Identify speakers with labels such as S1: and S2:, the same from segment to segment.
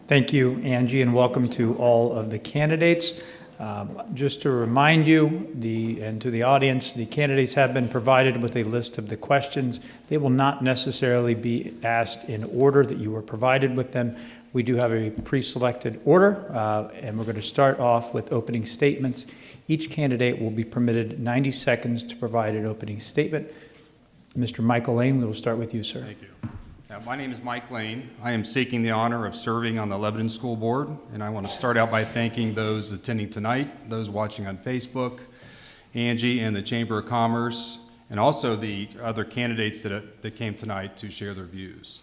S1: Thank you, Angie, and welcome to all of the candidates. Just to remind you and to the audience, the candidates have been provided with a list of the questions. They will not necessarily be asked in order that you were provided with them. We do have a pre-selected order, and we're going to start off with opening statements. Each candidate will be permitted 90 seconds to provide an opening statement. Mr. Michael Lane, we will start with you, sir.
S2: Thank you. My name is Mike Lane. I am seeking the honor of serving on the Lebanon School Board, and I want to start out by thanking those attending tonight, those watching on Facebook, Angie and the Chamber of Commerce, and also the other candidates that came tonight to share their views.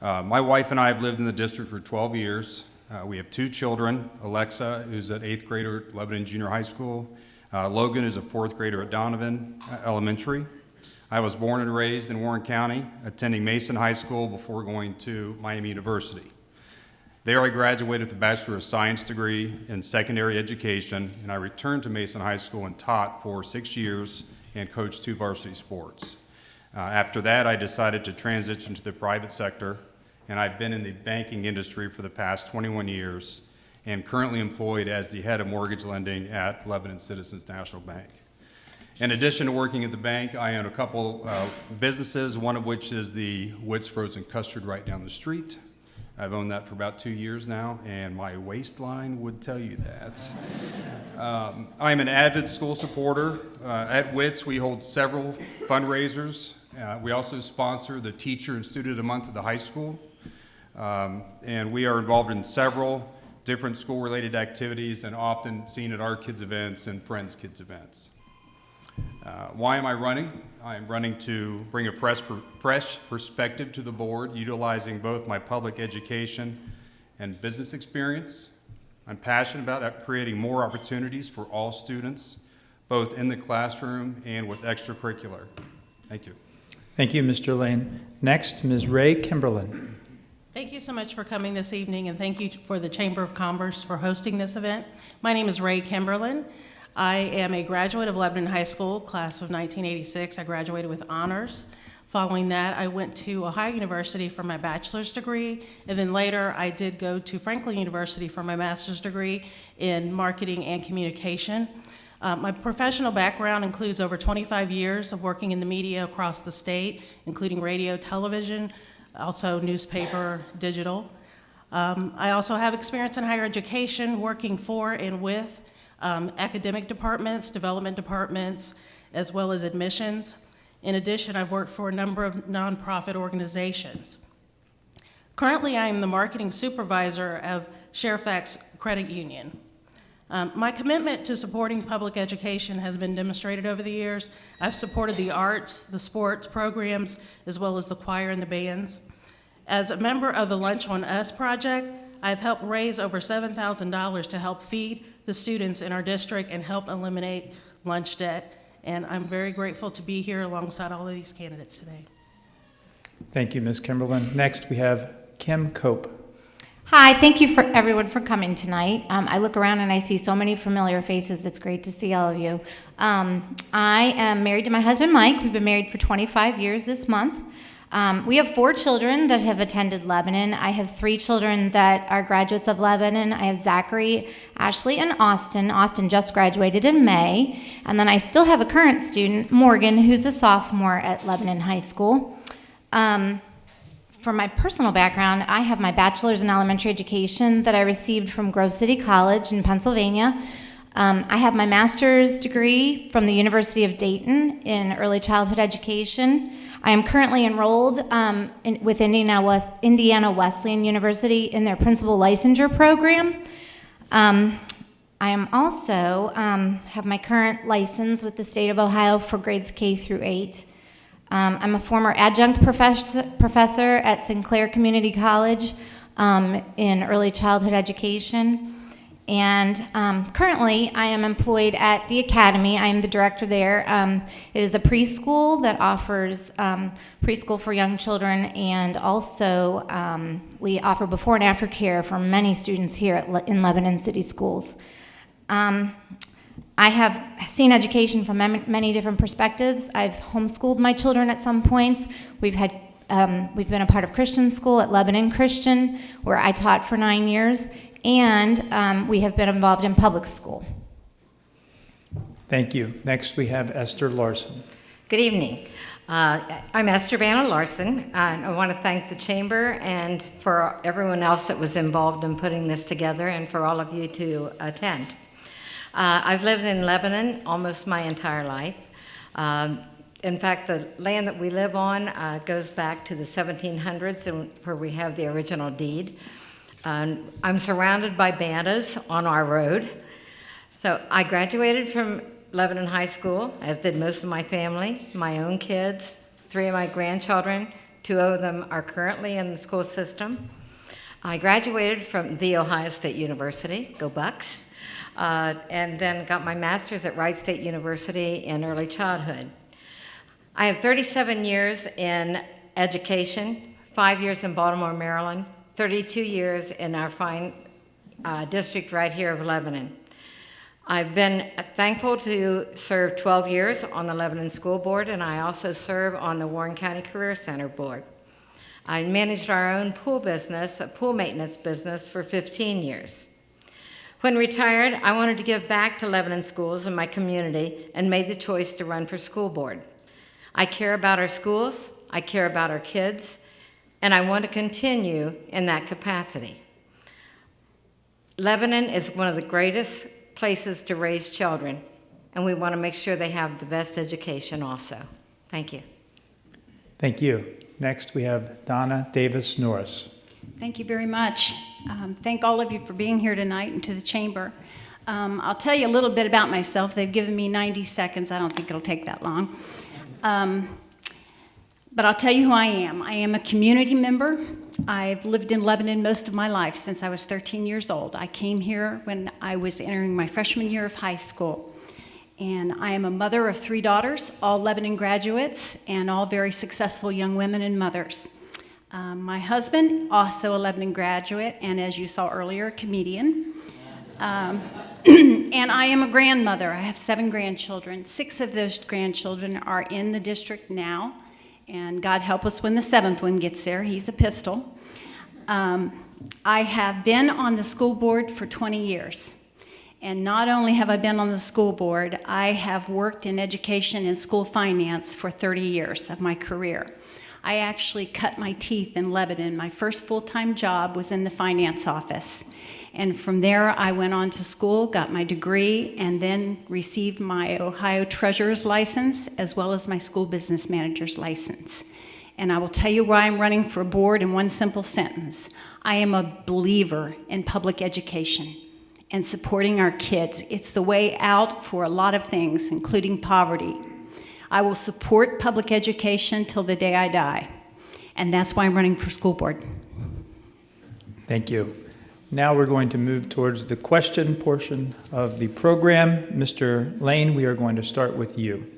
S2: My wife and I have lived in the district for 12 years. We have 2 children, Alexa, who's an 8th grader at Lebanon Junior High School. Logan is a 4th grader at Donovan Elementary. I was born and raised in Warren County, attending Mason High School before going to Miami University. There I graduated with a Bachelor of Science degree in secondary education, and I returned to Mason High School and taught for 6 years and coached 2 varsity sports. After that, I decided to transition to the private sector, and I've been in the banking industry for the past 21 years and currently employed as the head of mortgage lending at Lebanon Citizens National Bank. In addition to working at the bank, I own a couple businesses, one of which is the Wits Frozen Custard right down the street. I've owned that for about 2 years now, and my waistline would tell you that. I'm an avid school supporter. At Wits, we hold several fundraisers. We also sponsor the Teacher and Student of the Month at the high school. And we are involved in several different school-related activities and often seen at our kids' events and friends' kids' events. Why am I running? I'm running to bring a fresh perspective to the board, utilizing both my public education and business experience. I'm passionate about creating more opportunities for all students, both in the classroom and with extracurricular. Thank you.
S1: Thank you, Mr. Lane. Next, Ms. Ray Kimberlin.
S3: Thank you so much for coming this evening, and thank you for the Chamber of Commerce for hosting this event. My name is Ray Kimberlin. I am a graduate of Lebanon High School, class of 1986. I graduated with honors. Following that, I went to Ohio University for my bachelor's degree, and then later I did go to Franklin University for my master's degree in marketing and communication. My professional background includes over 25 years of working in the media across the state, including radio, television, also newspaper, digital. I also have experience in higher education, working for and with academic departments, development departments, as well as admissions. In addition, I've worked for a number of nonprofit organizations. Currently, I am the marketing supervisor of Fairfax Credit Union. My commitment to supporting public education has been demonstrated over the years. I've supported the arts, the sports programs, as well as the choir and the bands. As a member of the Lunch on Us project, I've helped raise over $7,000 to help feed the students in our district and help eliminate lunch debt. And I'm very grateful to be here alongside all of these candidates today.
S1: Thank you, Ms. Kimberlin. Next, we have Kim Cope.
S4: Hi, thank you for everyone for coming tonight. I look around and I see so many familiar faces. It's great to see all of you. I am married to my husband, Mike. We've been married for 25 years this month. We have 4 children that have attended Lebanon. I have 3 children that are graduates of Lebanon. I have Zachary, Ashley, and Austin. Austin just graduated in May. And then I still have a current student, Morgan, who's a sophomore at Lebanon High School. For my personal background, I have my bachelor's in elementary education that I received from Grove City College in Pennsylvania. I have my master's degree from the University of Dayton in early childhood education. I am currently enrolled with Indiana Wesleyan University in their principal licensure program. I am also have my current license with the state of Ohio for grades K through 8. I'm a former adjunct professor at Sinclair Community College in early childhood education. And currently, I am employed at the Academy. I am the director there. It is a preschool that offers preschool for young children, and also we offer before and after care for many students here in Lebanon City Schools. I have seen education from many different perspectives. I've homeschooled my children at some points. We've had we've been a part of Christian school at Lebanon Christian, where I taught for 9 years, and we have been involved in public school.
S1: Thank you. Next, we have Esther Larson.
S5: Good evening. I'm Esther Larson, and I want to thank the Chamber and for everyone else that was involved in putting this together and for all of you to attend. I've lived in Lebanon almost my entire life. In fact, the land that we live on goes back to the 1700s, where we have the original deed. I'm surrounded by bandas on our road. So I graduated from Lebanon High School, as did most of my family, my own kids, 3 of my grandchildren. 2 of them are currently in the school system. I graduated from The Ohio State University, go Bucks, and then got my master's at Wright State University in early childhood. I have 37 years in education, 5 years in Baltimore, Maryland, 32 years in our fine district right here of Lebanon. I've been thankful to serve 12 years on the Lebanon School Board, and I also serve on the Warren County Career Center Board. I managed our own pool business, a pool maintenance business, for 15 years. When retired, I wanted to give back to Lebanon schools and my community and made the choice to run for school board. I care about our schools, I care about our kids, and I want to continue in that capacity. Lebanon is one of the greatest places to raise children, and we want to make sure they have the best education also. Thank you.
S1: Thank you. Next, we have Donna Davis Norris.
S6: Thank you very much. Thank all of you for being here tonight and to the Chamber. I'll tell you a little bit about myself. They've given me 90 seconds. I don't think it'll take that long. But I'll tell you who I am. I am a community member. I've lived in Lebanon most of my life since I was 13 years old. I came here when I was entering my freshman year of high school. And I am a mother of 3 daughters, all Lebanon graduates, and all very successful young women and mothers. My husband, also a Lebanon graduate, and as you saw earlier, a comedian. And I am a grandmother. I have 7 grandchildren. 6 of those grandchildren are in the district now. And God help us when the 7th one gets there. He's a pistol. I have been on the school board for 20 years. And not only have I been on the school board, I have worked in education and school finance for 30 years of my career. I actually cut my teeth in Lebanon. My first full-time job was in the finance office. And from there, I went on to school, got my degree, and then received my Ohio Treasurer's license, as well as my school business manager's license. And I will tell you why I'm running for board in one simple sentence. I am a believer in public education and supporting our kids. It's the way out for a lot of things, including poverty. I will support public education till the day I die. And that's why I'm running for school board.
S1: Thank you. Now we're going to move towards the question portion of the program. Mr. Lane, we are going to start with you.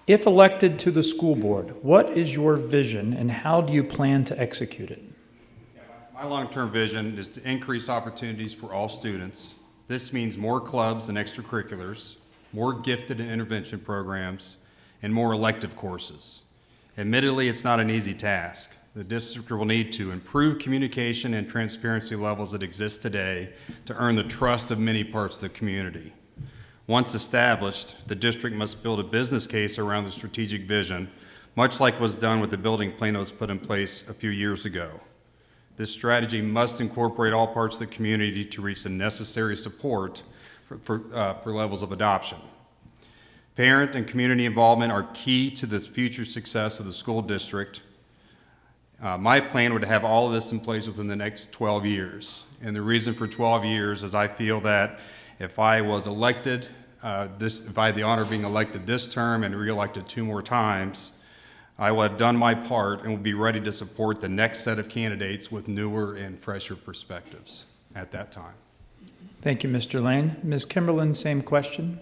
S1: If elected to the school board, what is your vision and how do you plan to execute it?
S2: My long-term vision is to increase opportunities for all students. This means more clubs and extracurriculars, more gifted and intervention programs, and more elective courses. Admittedly, it's not an easy task. The district will need to improve communication and transparency levels that exist today to earn the trust of many parts of the community. Once established, the district must build a business case around the strategic vision, much like was done with the building plan that was put in place a few years ago. This strategy must incorporate all parts of the community to reach the necessary support for levels of adoption. Parent and community involvement are key to the future success of the school district. My plan would have all of this in place within the next 12 years. And the reason for 12 years is I feel that if I was elected, if I had the honor of being elected this term and re-elected 2 more times, I will have done my part and will be ready to support the next set of candidates with newer and fresher perspectives at that time.
S1: Thank you, Mr. Lane. Ms. Kimberlin, same question.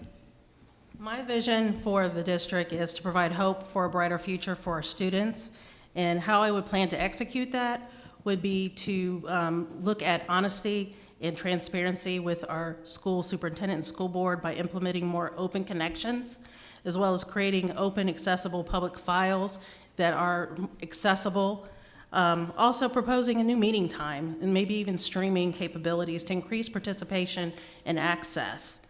S3: My vision for the district is to provide hope for a brighter future for our students. And how I would plan to execute that would be to look at honesty and transparency with our school superintendent and school board by implementing more open connections, as well as creating open, accessible public files that are accessible. Also proposing a new meeting time and maybe even streaming capabilities to increase participation and access.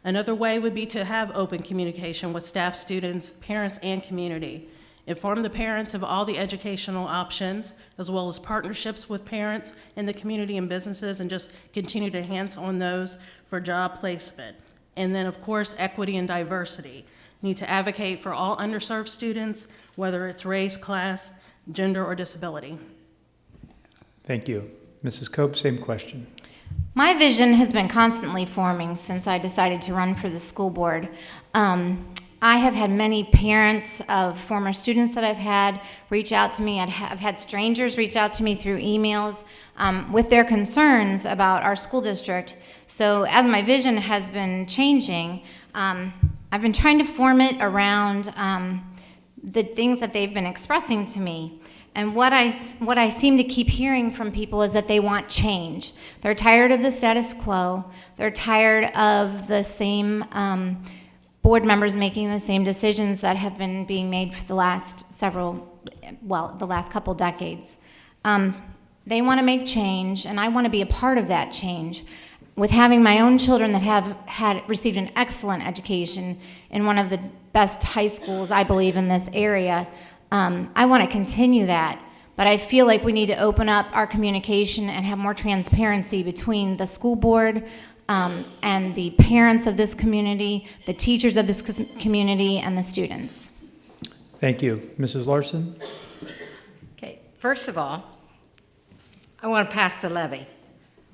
S3: Another way would be to have open communication with staff, students, parents, and community. Inform the parents of all the educational options, as well as partnerships with parents in the community and businesses, and just continue to enhance on those for job placement. And then, of course, equity and diversity. Need to advocate for all underserved students, whether it's race, class, gender, or disability.
S1: Thank you. Mrs. Cope, same question.
S4: My vision has been constantly forming since I decided to run for the school board. I have had many parents of former students that I've had reach out to me. I've had strangers reach out to me through emails with their concerns about our school district. So as my vision has been changing, I've been trying to form it around the things that they've been expressing to me. And what I seem to keep hearing from people is that they want change. They're tired of the status quo. They're tired of the same board members making the same decisions that have been being made for the last the last couple decades. They want to make change, and I want to be a part of that change. With having my own children that have received an excellent education in one of the best high schools, I believe, in this area, I want to continue that. But I feel like we need to open up our communication and have more transparency between the school board and the parents of this community, the teachers of this community, and the students.
S1: Thank you. Mrs. Larson?
S5: Okay, first of all, I want to pass the levy.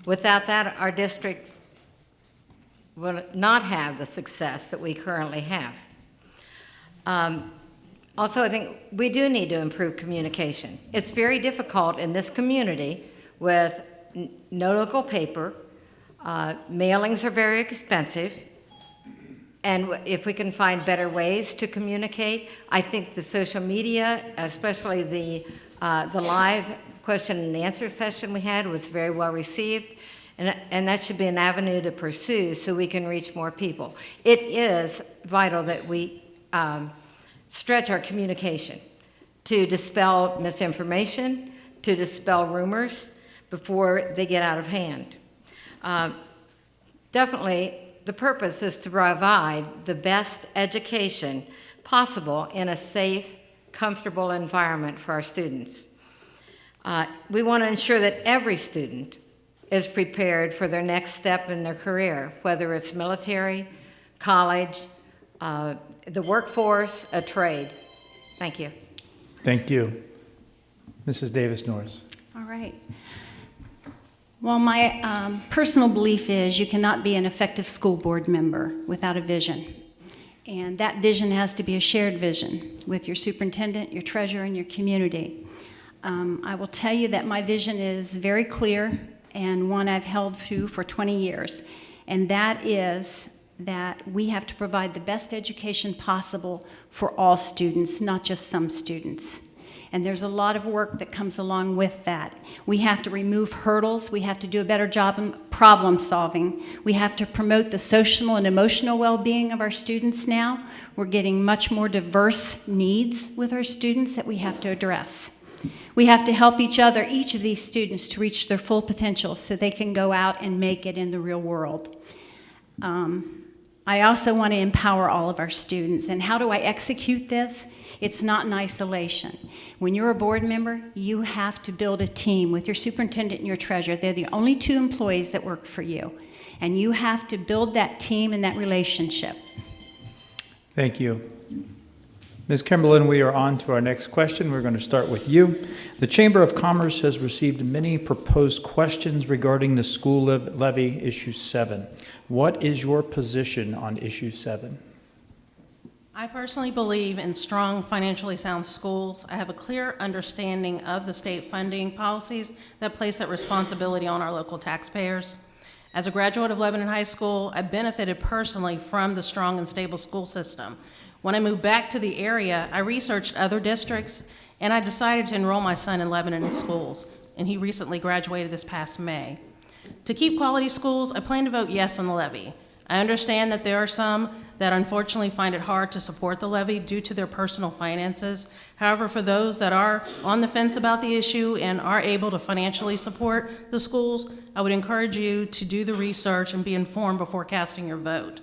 S5: Without that, our district will not have the success that we currently have. Also, I think we do need to improve communication. It's very difficult in this community with no local paper. Mailings are very expensive. And if we can find better ways to communicate, I think the social media, especially the live question and answer session we had, was very well received. And that should be an avenue to pursue so we can reach more people. It is vital that we stretch our communication to dispel misinformation, to dispel rumors before they get out of hand. Definitely, the purpose is to provide the best education possible in a safe, comfortable environment for our students. We want to ensure that every student is prepared for their next step in their career, whether it's military, college, the workforce, a trade. Thank you.
S1: Thank you. Mrs. Davis Norris.
S6: All right. Well, my personal belief is you cannot be an effective school board member without a vision. And that vision has to be a shared vision with your superintendent, your treasurer, and your community. I will tell you that my vision is very clear and one I've held to for 20 years. And that is that we have to provide the best education possible for all students, not just some students. And there's a lot of work that comes along with that. We have to remove hurdles. We have to do a better job in problem solving. We have to promote the social and emotional well-being of our students now. We're getting much more diverse needs with our students that we have to address. We have to help each other, each of these students, to reach their full potential so they can go out and make it in the real world. I also want to empower all of our students. And how do I execute this? It's not in isolation. When you're a board member, you have to build a team with your superintendent and your treasurer. They're the only two employees that work for you. And you have to build that team and that relationship.
S1: Thank you. Ms. Kimberlin, we are on to our next question. We're going to start with you. The Chamber of Commerce has received many proposed questions regarding the school levy, Issue 7. What is your position on Issue 7?
S3: I personally believe in strong, financially sound schools. I have a clear understanding of the state funding policies that place that responsibility on our local taxpayers. As a graduate of Lebanon High School, I benefited personally from the strong and stable school system. When I moved back to the area, I researched other districts, and I decided to enroll my son in Lebanon schools, and he recently graduated this past May. To keep quality schools, I plan to vote yes on the levy. I understand that there are some that unfortunately find it hard to support the levy due to their personal finances. However, for those that are on the fence about the issue and are able to financially support the schools, I would encourage you to do the research and be informed before casting your vote.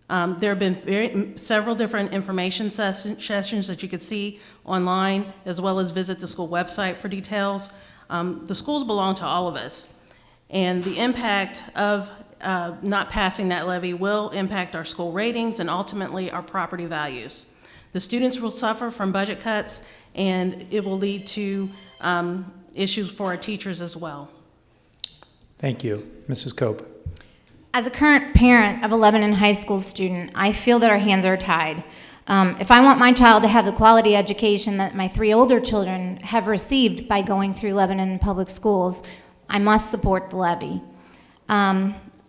S3: There have been several different information sessions that you could see online, as well as visit the school website for details. The schools belong to all of us, and the impact of not passing that levy will impact our school ratings and ultimately our property values. The students will suffer from budget cuts, and it will lead to issues for our teachers as well.
S1: Thank you. Mrs. Cope.
S4: As a current parent of a Lebanon High School student, I feel that our hands are tied. If I want my child to have the quality education that my 3 older children have received by going through Lebanon Public Schools, I must support the levy.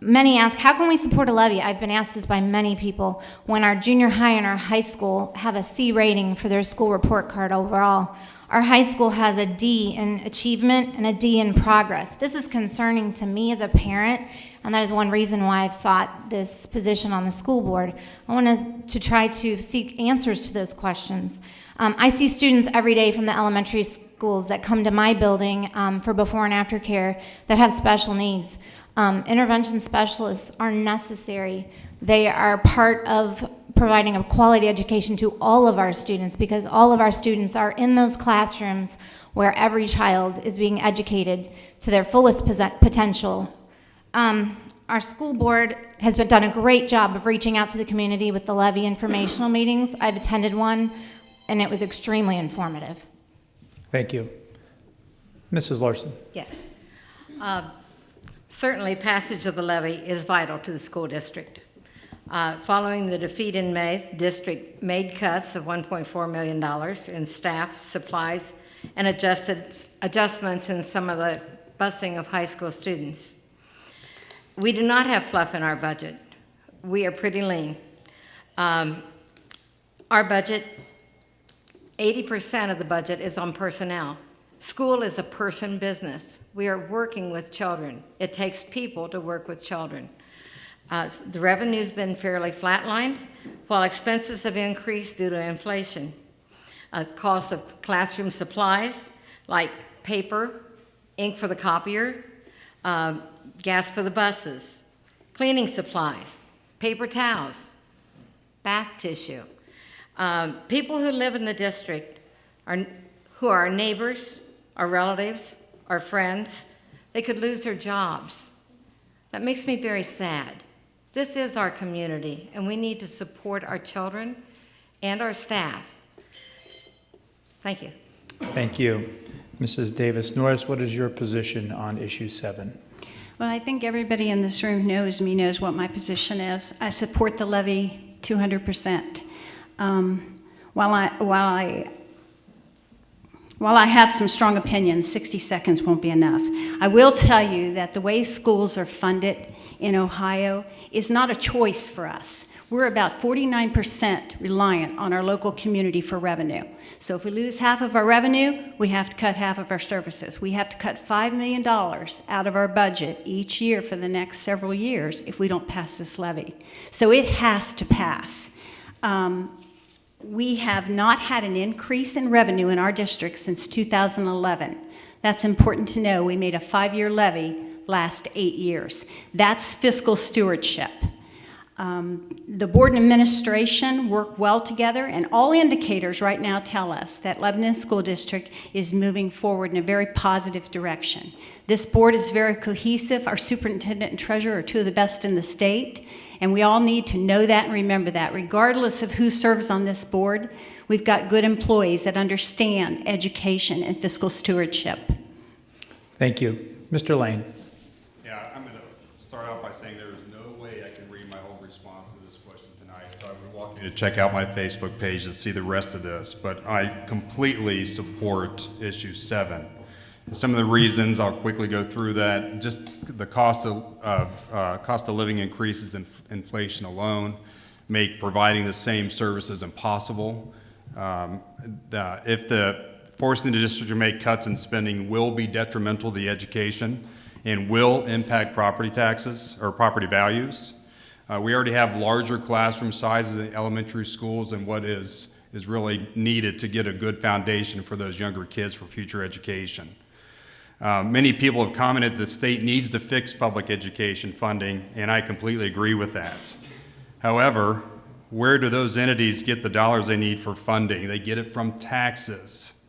S4: Many ask, how can we support a levy? I've been asked this by many people. When our junior high and our high school have a C rating for their school report card overall, our high school has a D in achievement and a D in progress. This is concerning to me as a parent, and that is one reason why I've sought this position on the school board. I want to try to seek answers to those questions. I see students every day from the elementary schools that come to my building for before and after care that have special needs. Intervention specialists are necessary. They are part of providing a quality education to all of our students, because all of our students are in those classrooms where every child is being educated to their fullest potential. Our school board has done a great job of reaching out to the community with the Levy informational meetings. I've attended one, and it was extremely informative.
S1: Thank you. Mrs. Larson.
S5: Yes. Certainly, passage of the levy is vital to the school district. Following the defeat in May, the district made cuts of $1.4 million in staff, supplies, and adjustments in some of the busing of high school students. We do not have fluff in our budget. We are pretty lean. Our budget, 80% of the budget is on personnel. School is a person business. We are working with children. It takes people to work with children. The revenue's been fairly flatlined, while expenses have increased due to inflation. Cost of classroom supplies like paper, ink for the copier, gas for the buses, cleaning supplies, paper towels, bath tissue. People who live in the district, who are our neighbors, our relatives, our friends, they could lose their jobs. That makes me very sad. This is our community, and we need to support our children and our staff. Thank you.
S1: Thank you. Mrs. Davis Norris, what is your position on issue 7?
S6: Well, I think everybody in this room knows what my position is. I support the levy 200%. While I have some strong opinions, 60 seconds won't be enough. I will tell you that the way schools are funded in Ohio is not a choice for us. We're about 49% reliant on our local community for revenue. So if we lose half of our revenue, we have to cut half of our services. We have to cut $5 million out of our budget each year for the next several years if we don't pass this levy. So it has to pass. We have not had an increase in revenue in our district since 2011. That's important to know. We made a 5-year levy last 8 years. That's fiscal stewardship. The board and administration work well together, and all indicators right now tell us that Lebanon School District is moving forward in a very positive direction. This board is very cohesive. Our superintendent and treasurer are 2 of the best in the state, and we all need to know that and remember that. Regardless of who serves on this board, we've got good employees that understand education and fiscal stewardship.
S1: Thank you. Mr. Lane.
S2: Yeah, I'm going to start out by saying there is no way I can read my whole response to this question tonight, so I would walk you to check out my Facebook page to see the rest of this, but I completely support issue 7. And some of the reasons, I'll quickly go through that. Just the cost of living increases in inflation alone make providing the same services impossible. If forcing the district to make cuts in spending will be detrimental to the education and will impact property taxes or property values. We already have larger classroom sizes in elementary schools than what is really needed to get a good foundation for those younger kids for future education. Many people have commented the state needs to fix public education funding, and I completely agree with that. However, where do those entities get the dollars they need for funding? They get it from taxes.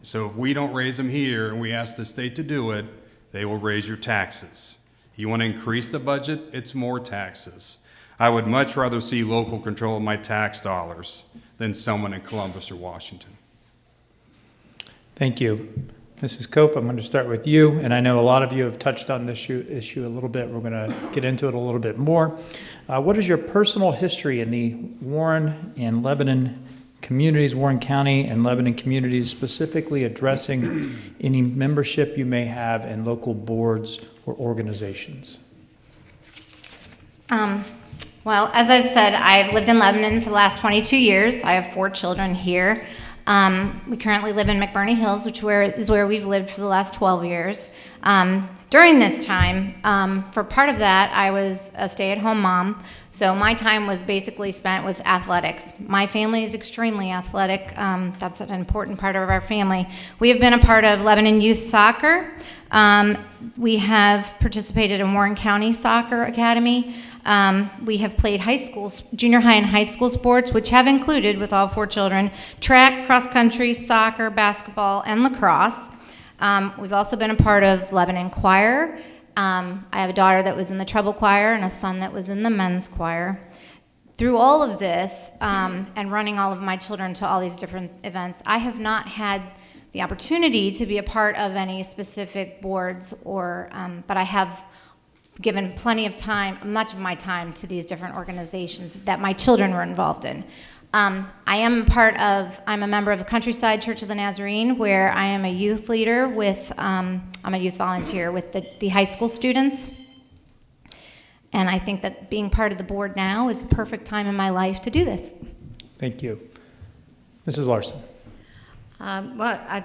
S2: So if we don't raise them here and we ask the state to do it, they will raise your taxes. You want to increase the budget, it's more taxes. I would much rather see local control of my tax dollars than someone in Columbus or Washington.
S1: Thank you. Mrs. Cope, I'm going to start with you, and I know a lot of you have touched on this issue a little bit. We're going to get into it a little bit more. What is your personal history in the Warren and Lebanon communities, Warren County and Lebanon communities, specifically addressing any membership you may have in local boards or organizations?
S4: Well, as I said, I've lived in Lebanon for the last 22 years. I have 4 children here. We currently live in McBurney Hills, which is where we've lived for the last 12 years. During this time, for part of that, I was a stay-at-home mom, so my time was basically spent with athletics. My family is extremely athletic. That's an important part of our family. We have been a part of Lebanon Youth Soccer. We have participated in Warren County Soccer Academy. We have played junior high and high school sports, which have included, with all 4 children, track, cross-country, soccer, basketball, and lacrosse. We've also been a part of Lebanon Choir. I have a daughter that was in the treble choir and a son that was in the men's choir. Through all of this, and running all of my children to all these different events, I have not had the opportunity to be a part of any specific boards, but I have given plenty of time, much of my time, to these different organizations that my children were involved in. I'm a member of the Countryside Church of the Nazarene, where I am a youth leader I'm a youth volunteer with the high school students. And I think that being part of the board now is the perfect time in my life to do this.
S1: Thank you. Mrs. Larson.
S5: Well, I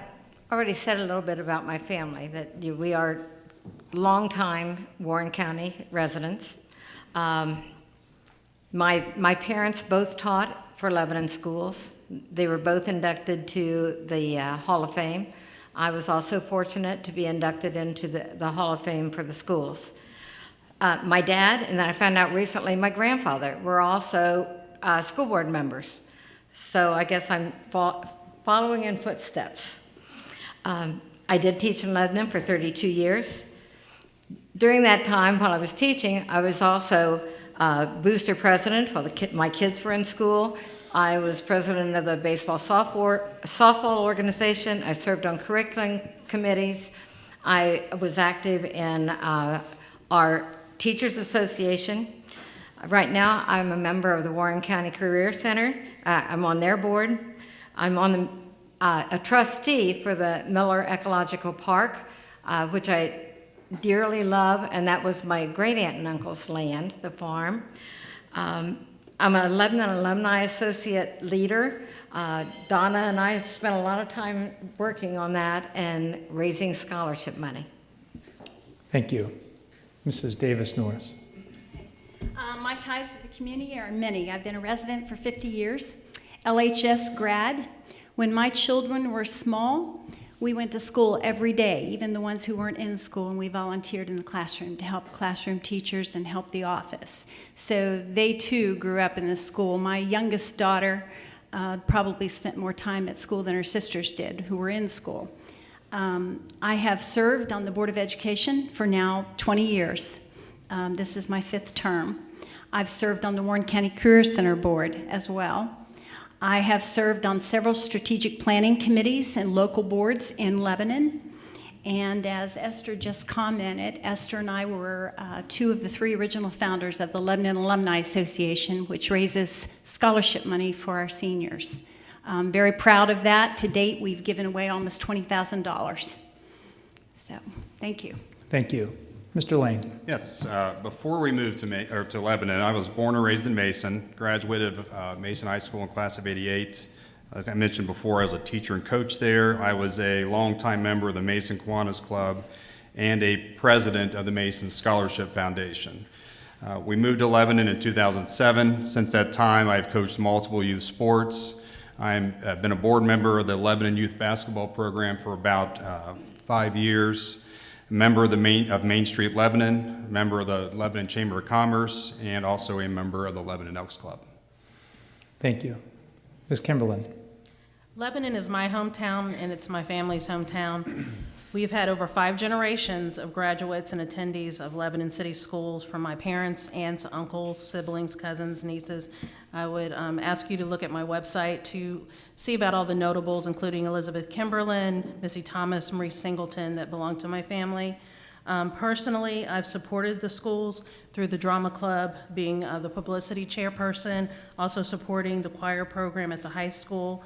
S5: already said a little bit about my family, that we are longtime Warren County residents. My parents both taught for Lebanon schools. They were both inducted to the Hall of Fame. I was also fortunate to be inducted into the Hall of Fame for the schools. My dad, and then I found out recently, my grandfather were also school board members. So I guess I'm following in footsteps. I did teach in Lebanon for 32 years. During that time, while I was teaching, I was also booster president while my kids were in school. I was president of the baseball softball organization. I served on curriculum committees. I was active in our Teachers Association. Right now, I'm a member of the Warren County Career Center. I'm on their board. I'm on a trustee for the Miller Ecological Park, which I dearly love, and that was my great-aunt and uncle's land, the farm. I'm a Lebanon Alumni Associate Leader. Donna and I spent a lot of time working on that and raising scholarship money.
S1: Thank you. Mrs. Davis Norris.
S6: My ties to the community are many. I've been a resident for 50 years, LHS grad. When my children were small, we went to school every day, even the ones who weren't in school, and we volunteered in the classroom to help classroom teachers and help the office. So they too grew up in the school. My youngest daughter probably spent more time at school than her sisters did, who were in school. I have served on the Board of Education for now 20 years. This is my 5th term. I've served on the Warren County Career Center Board as well. I have served on several strategic planning committees and local boards in Lebanon. And as Esther just commented, Esther and I were 2 of the 3 original founders of the Lebanon Alumni Association, which raises scholarship money for our seniors. I'm very proud of that. To date, we've given away almost $20,000. So, thank you.
S1: Thank you. Mr. Lane.
S2: Yes, before we moved to Lebanon, I was born and raised in Mason, graduated Mason High School in class of '88. As I mentioned before, I was a teacher and coach there. I was a longtime member of the Mason Kiwanis Club and a president of the Mason Scholarship Foundation. We moved to Lebanon in 2007. Since that time, I've coached multiple youth sports. I've been a board member of the Lebanon Youth Basketball Program for about 5 years, a member of Main Street Lebanon, a member of the Lebanon Chamber of Commerce, and also a member of the Lebanon Elks Club.
S1: Thank you. Ms. Kimberlin.
S3: Lebanon is my hometown, and it's my family's hometown. We've had over 5 generations of graduates and attendees of Lebanon City Schools, from my parents, aunts, uncles, siblings, cousins, nieces. I would ask you to look at my website to see about all the notables, including Elizabeth Kimberlin, Missy Thomas, Marie Singleton, that belong to my family. Personally, I've supported the schools through the drama club, being the publicity chairperson, also supporting the choir program at the high school.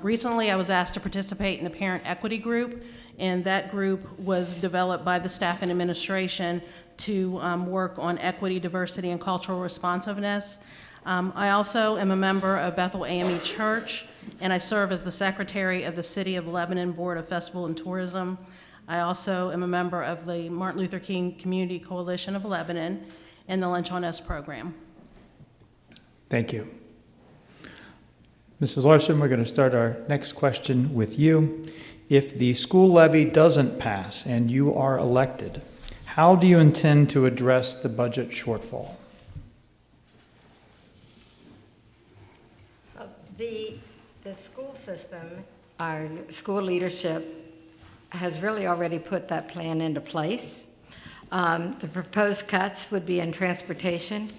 S3: Recently, I was asked to participate in the parent equity group, and that group was developed by the staff and administration to work on equity, diversity, and cultural responsiveness. I also am a member of Bethel AME Church, and I serve as the secretary of the City of Lebanon Board of Festival and Tourism. I also am a member of the Martin Luther King Community Coalition of Lebanon and the Lunch on Us program.
S1: Thank you. Mrs. Larson, we're going to start our next question with you. If the school levy doesn't pass and you are elected, how do you intend to address the budget shortfall?
S5: The school system, our school leadership, has really already put that plan into place. The proposed cuts would be in transportation,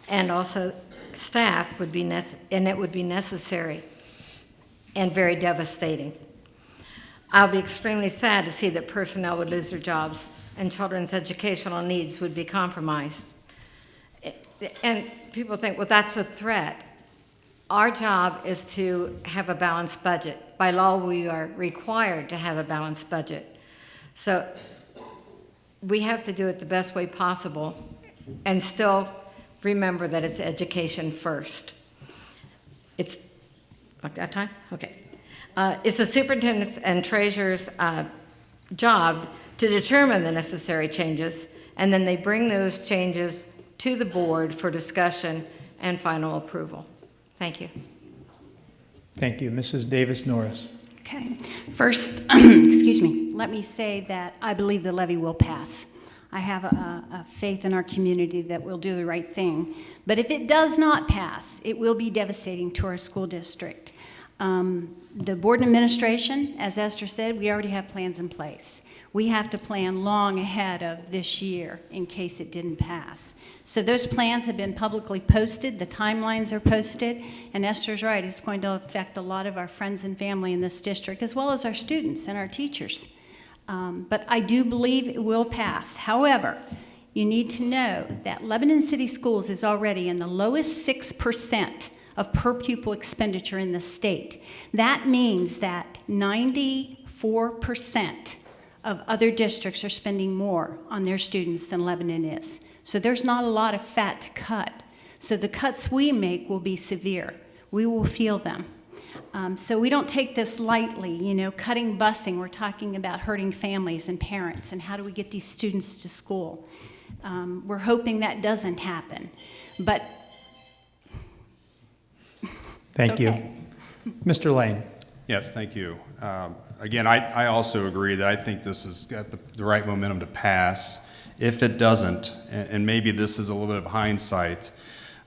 S5: and also staff would be and it would be necessary and very devastating. I'll be extremely sad to see that personnel would lose their jobs and children's educational needs would be compromised. And people think, well, that's a threat. Our job is to have a balanced budget. By law, we are required to have a balanced budget. So we have to do it the best way possible and still remember that it's education first. It's, like that time? Okay. It's the superintendent's and treasurer's job to determine the necessary changes, and then they bring those changes to the board for discussion and final approval. Thank you.
S1: Thank you. Mrs. Davis Norris.
S6: Okay. First, excuse me, let me say that I believe the levy will pass. I have a faith in our community that we'll do the right thing. But if it does not pass, it will be devastating to our school district. The board and administration, as Esther said, we already have plans in place. We have to plan long ahead of this year in case it didn't pass. So those plans have been publicly posted, the timelines are posted, and Esther's right, it's going to affect a lot of our friends and family in this district, as well as our students and our teachers. But I do believe it will pass. However, you need to know that Lebanon City Schools is already in the lowest 6% of per pupil expenditure in the state. That means that 94% of other districts are spending more on their students than Lebanon is. So there's not a lot of fat to cut. So the cuts we make will be severe. We will feel them. So we don't take this lightly, you know, cutting busing. We're talking about hurting families and parents and how do we get these students to school. We're hoping that doesn't happen, but
S1: Thank you. Mr. Lane.
S2: Yes, thank you. Again, I also agree that I think this has got the right momentum to pass. If it doesn't, and maybe this is a little bit of hindsight,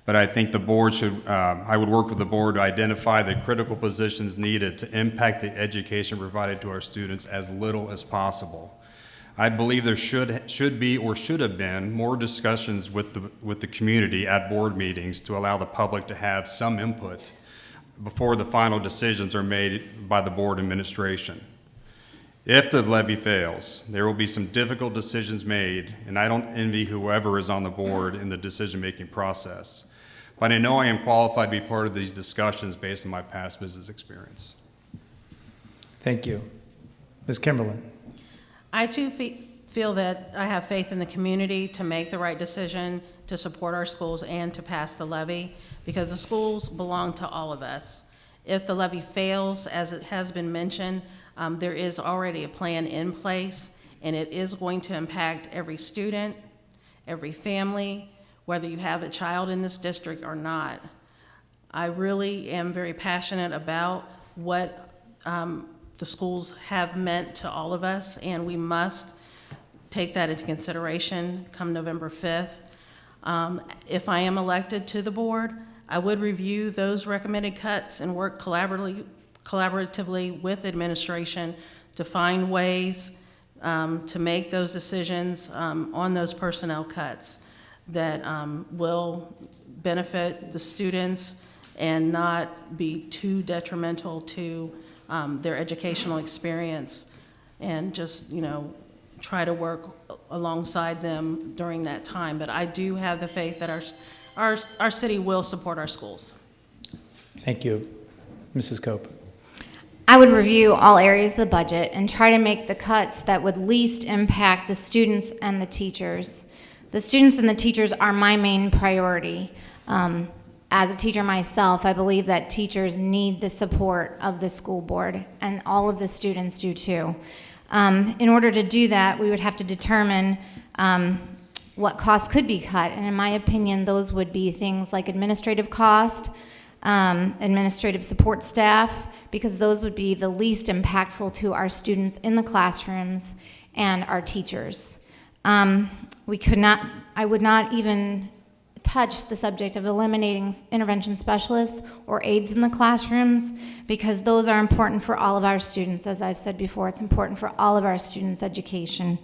S2: but I think the board should, I would work with the board to identify the critical positions needed to impact the education provided to our students as little as possible. I believe there should be or should have been more discussions with the community at board meetings to allow the public to have some input before the final decisions are made by the board administration. If the levy fails, there will be some difficult decisions made, and I don't envy whoever is on the board in the decision-making process. But I know I am qualified to be part of these discussions based on my past business experience.
S1: Thank you. Ms. Kimberlin.
S3: I too feel that I have faith in the community to make the right decision to support our schools and to pass the levy, because the schools belong to all of us. If the levy fails, as it has been mentioned, there is already a plan in place, and it is going to impact every student, every family, whether you have a child in this district or not. I really am very passionate about what the schools have meant to all of us, and we must take that into consideration come November 5th. If I am elected to the board, I would review those recommended cuts and work collaboratively with administration to find ways to make those decisions on those personnel cuts that will benefit the students and not be too detrimental to their educational experience, and just, try to work alongside them during that time. But I do have the faith that our city will support our schools.
S1: Thank you. Mrs. Cope.
S4: I would review all areas of the budget and try to make the cuts that would least impact the students and the teachers. The students and the teachers are my main priority. As a teacher myself, I believe that teachers need the support of the school board, and all of the students do too. In order to do that, we would have to determine what costs could be cut, and in my opinion, those would be things like administrative cost, administrative support staff, because those would be the least impactful to our students in the classrooms and our teachers. I would not even touch the subject of eliminating intervention specialists or aides in the classrooms, because those are important for all of our students. As I've said before, it's important for all of our students' education.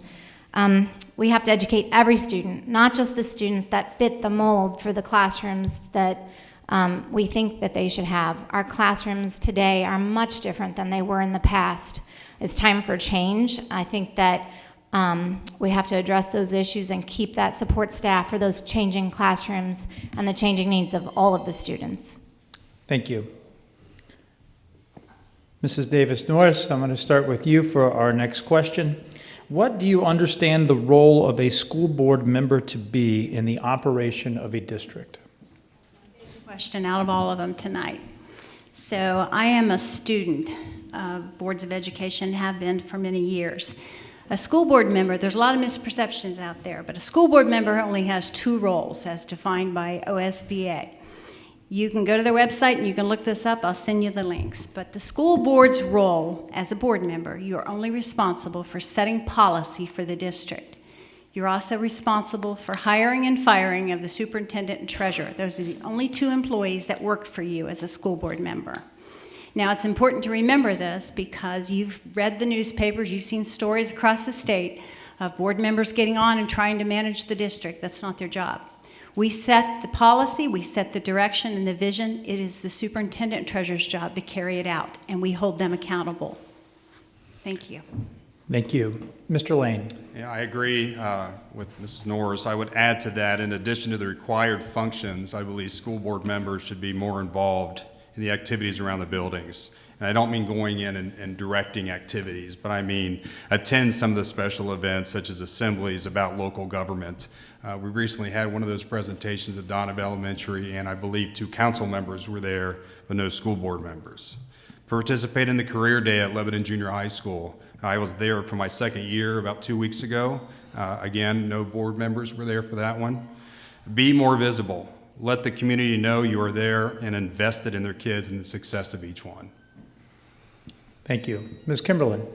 S4: We have to educate every student, not just the students that fit the mold for the classrooms that we think that they should have. Our classrooms today are much different than they were in the past. It's time for change. I think that we have to address those issues and keep that support staff for those changing classrooms and the changing needs of all of the students.
S1: Thank you. Mrs. Davis Norris, I'm going to start with you for our next question. What do you understand the role of a school board member to be in the operation of a district?
S6: Question out of all of them tonight. So I am a student of boards of education, have been for many years. A school board member, there's a lot of misperceptions out there, but a school board member only has two roles as defined by OSBA. You can go to their website and you can look this up. I'll send you the links. But the school board's role as a board member, you're only responsible for setting policy for the district. You're also responsible for hiring and firing of the superintendent and treasurer. Those are the only two employees that work for you as a school board member. Now, it's important to remember this because you've read the newspapers, you've seen stories across the state of board members getting on and trying to manage the district. That's not their job. We set the policy, we set the direction and the vision. It is the superintendent and treasurer's job to carry it out, and we hold them accountable. Thank you.
S1: Thank you. Mr. Lane.
S2: Yeah, I agree with Mrs. Norris. I would add to that, in addition to the required functions, I believe school board members should be more involved in the activities around the buildings. And I don't mean going in and directing activities, but I mean attend some of the special events such as assemblies about local government. We recently had one of those presentations at Donna Elementary, and I believe 2 council members were there, but no school board members. Participate in the career day at Lebanon Junior High School. I was there for my second year about 2 weeks ago. Again, no board members were there for that one. Be more visible. Let the community know you are there and invested in their kids and the success of each one.
S1: Thank you. Ms. Kimberlin.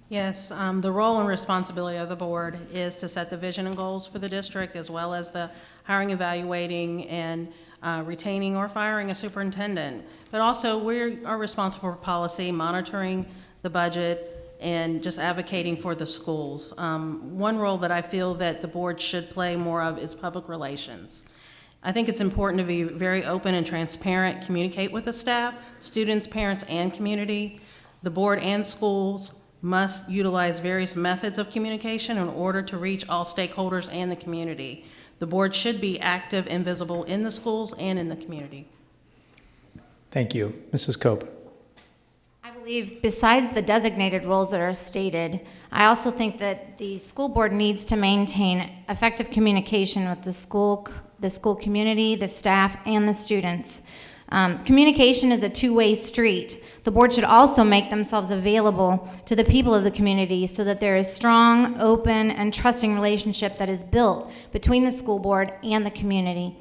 S3: Yes, the role and responsibility of the board is to set the vision and goals for the district, as well as the hiring, evaluating, and retaining or firing a superintendent. But also, we are responsible for policy, monitoring the budget, and just advocating for the schools. One role that I feel that the board should play more of is public relations. I think it's important to be very open and transparent, communicate with the staff, students, parents, and community. The board and schools must utilize various methods of communication in order to reach all stakeholders and the community. The board should be active and visible in the schools and in the community.
S1: Thank you. Mrs. Cope.
S4: I believe besides the designated roles that are stated, I also think that the school board needs to maintain effective communication with the school community, the staff, and the students. Communication is a two-way street. The board should also make themselves available to the people of the community so that there is strong, open, and trusting relationship that is built between the school board and the community.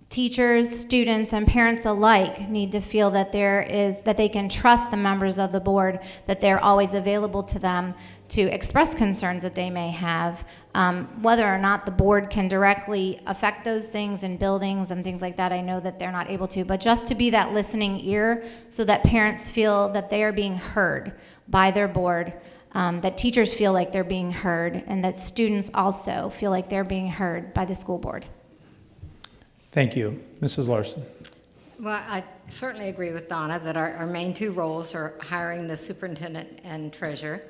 S4: Teachers, students, and parents alike need to feel that that they can trust the members of the board, that they're always available to them to express concerns that they may have. Whether or not the board can directly affect those things in buildings and things like that, I know that they're not able to, but just to be that listening ear so that parents feel that they are being heard by their board, that teachers feel like they're being heard, and that students also feel like they're being heard by the school board.
S1: Thank you. Mrs. Larson.
S5: Well, I certainly agree with Donna that our main two roles are hiring the superintendent and treasurer,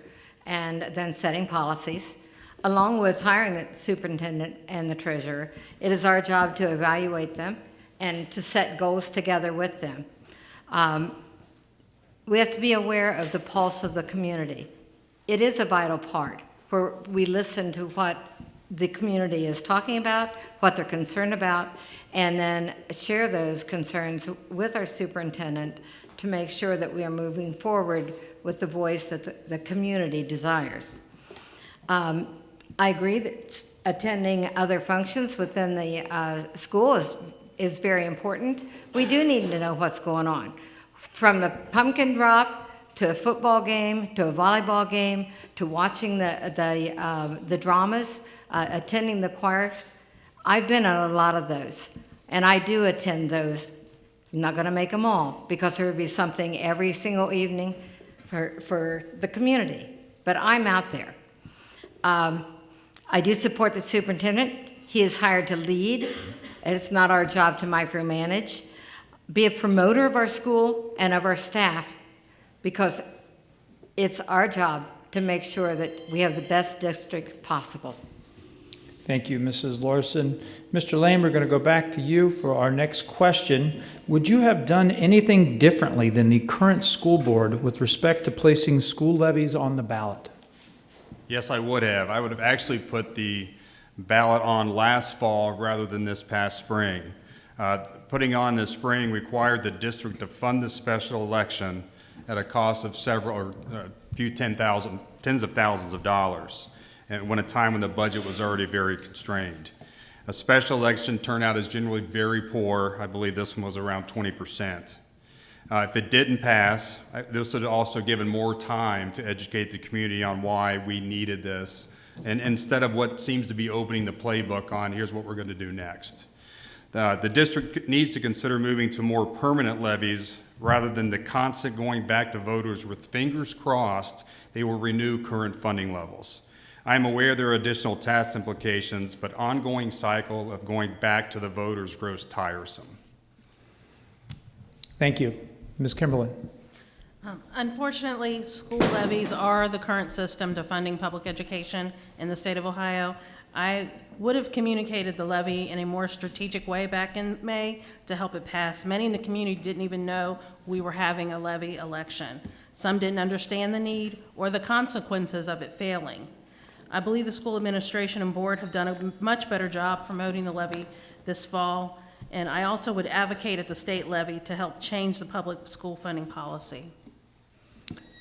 S5: and then setting policies. Along with hiring the superintendent and the treasurer, it is our job to evaluate them and to set goals together with them. We have to be aware of the pulse of the community. It is a vital part where we listen to what the community is talking about, what they're concerned about, and then share those concerns with our superintendent to make sure that we are moving forward with the voice that the community desires. I agree that attending other functions within the school is very important. We do need to know what's going on. From the pumpkin drop to a football game, to a volleyball game, to watching the dramas, attending the choirs. I've been at a lot of those, and I do attend those. I'm not going to make them all, because there would be something every single evening for the community, but I'm out there. I do support the superintendent. He is hired to lead, and it's not our job to micromanage. Be a promoter of our school and of our staff, because it's our job to make sure that we have the best district possible.
S1: Thank you, Mrs. Larson. Mr. Lane, we're going to go back to you for our next question. Would you have done anything differently than the current school board with respect to placing school levies on the ballot?
S2: Yes, I would have. I would have actually put the ballot on last fall rather than this past spring. Putting on this spring required the district to fund the special election at a cost of tens of thousands of dollars, and at a time when the budget was already very constrained. A special election turnout is generally very poor. I believe this one was around 20%. If it didn't pass, this would have also given more time to educate the community on why we needed this, and instead of what seems to be opening the playbook on, here's what we're going to do next. The district needs to consider moving to more permanent levies rather than the constant going back to voters with fingers crossed they will renew current funding levels. I am aware there are additional tax implications, but ongoing cycle of going back to the voters grows tiresome.
S1: Thank you. Ms. Kimberlin.
S3: Unfortunately, school levies are the current system to funding public education in the state of Ohio. I would have communicated the levy in a more strategic way back in May to help it pass. Many in the community didn't even know we were having a levy election. Some didn't understand the need or the consequences of it failing. I believe the school administration and board have done a much better job promoting the levy this fall, and I also would advocate at the state levy to help change the public school funding policy.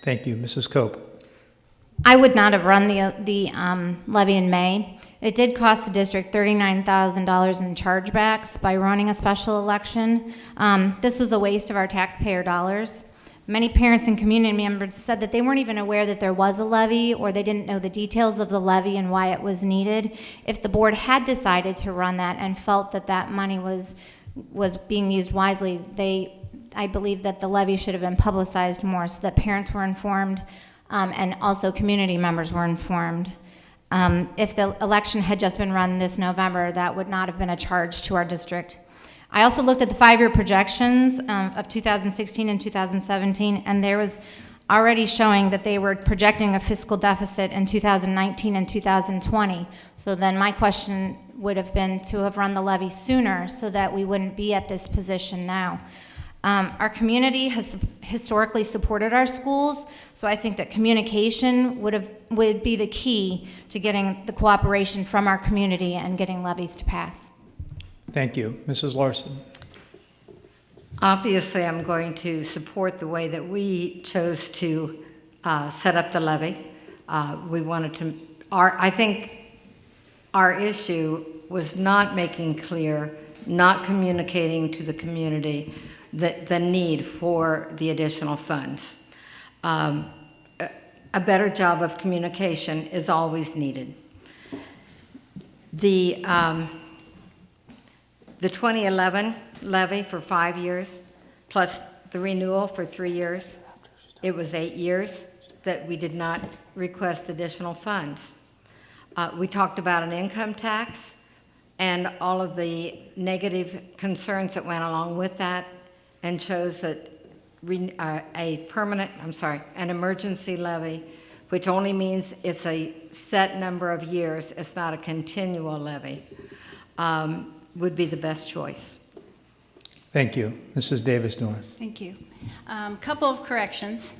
S1: Thank you. Mrs. Cope.
S4: I would not have run the levy in May. It did cost the district $39,000 in chargebacks by running a special election. This was a waste of our taxpayer dollars. Many parents and community members said that they weren't even aware that there was a levy, or they didn't know the details of the levy and why it was needed. If the board had decided to run that and felt that that money was being used wisely, I believe that the levy should have been publicized more so that parents were informed, and also community members were informed. If the election had just been run this November, that would not have been a charge to our district. I also looked at the 5-year projections of 2016 and 2017, and there was already showing that they were projecting a fiscal deficit in 2019 and 2020. So then my question would have been to have run the levy sooner so that we wouldn't be at this position now. Our community has historically supported our schools, so I think that communication would be the key to getting the cooperation from our community and getting levies to pass.
S1: Thank you. Mrs. Larson.
S5: Obviously, I'm going to support the way that we chose to set up the levy. We wanted to, I think our issue was not making clear, not communicating to the community the need for the additional funds. A better job of communication is always needed. The 2011 levy for 5 years, plus the renewal for 3 years, it was 8 years that we did not request additional funds. We talked about an income tax and all of the negative concerns that went along with that, and chose that an emergency levy, which only means it's a set number of years, it's not a continual levy, would be the best choice.
S1: Thank you. Mrs. Davis Norris.
S6: Thank you. Couple of corrections.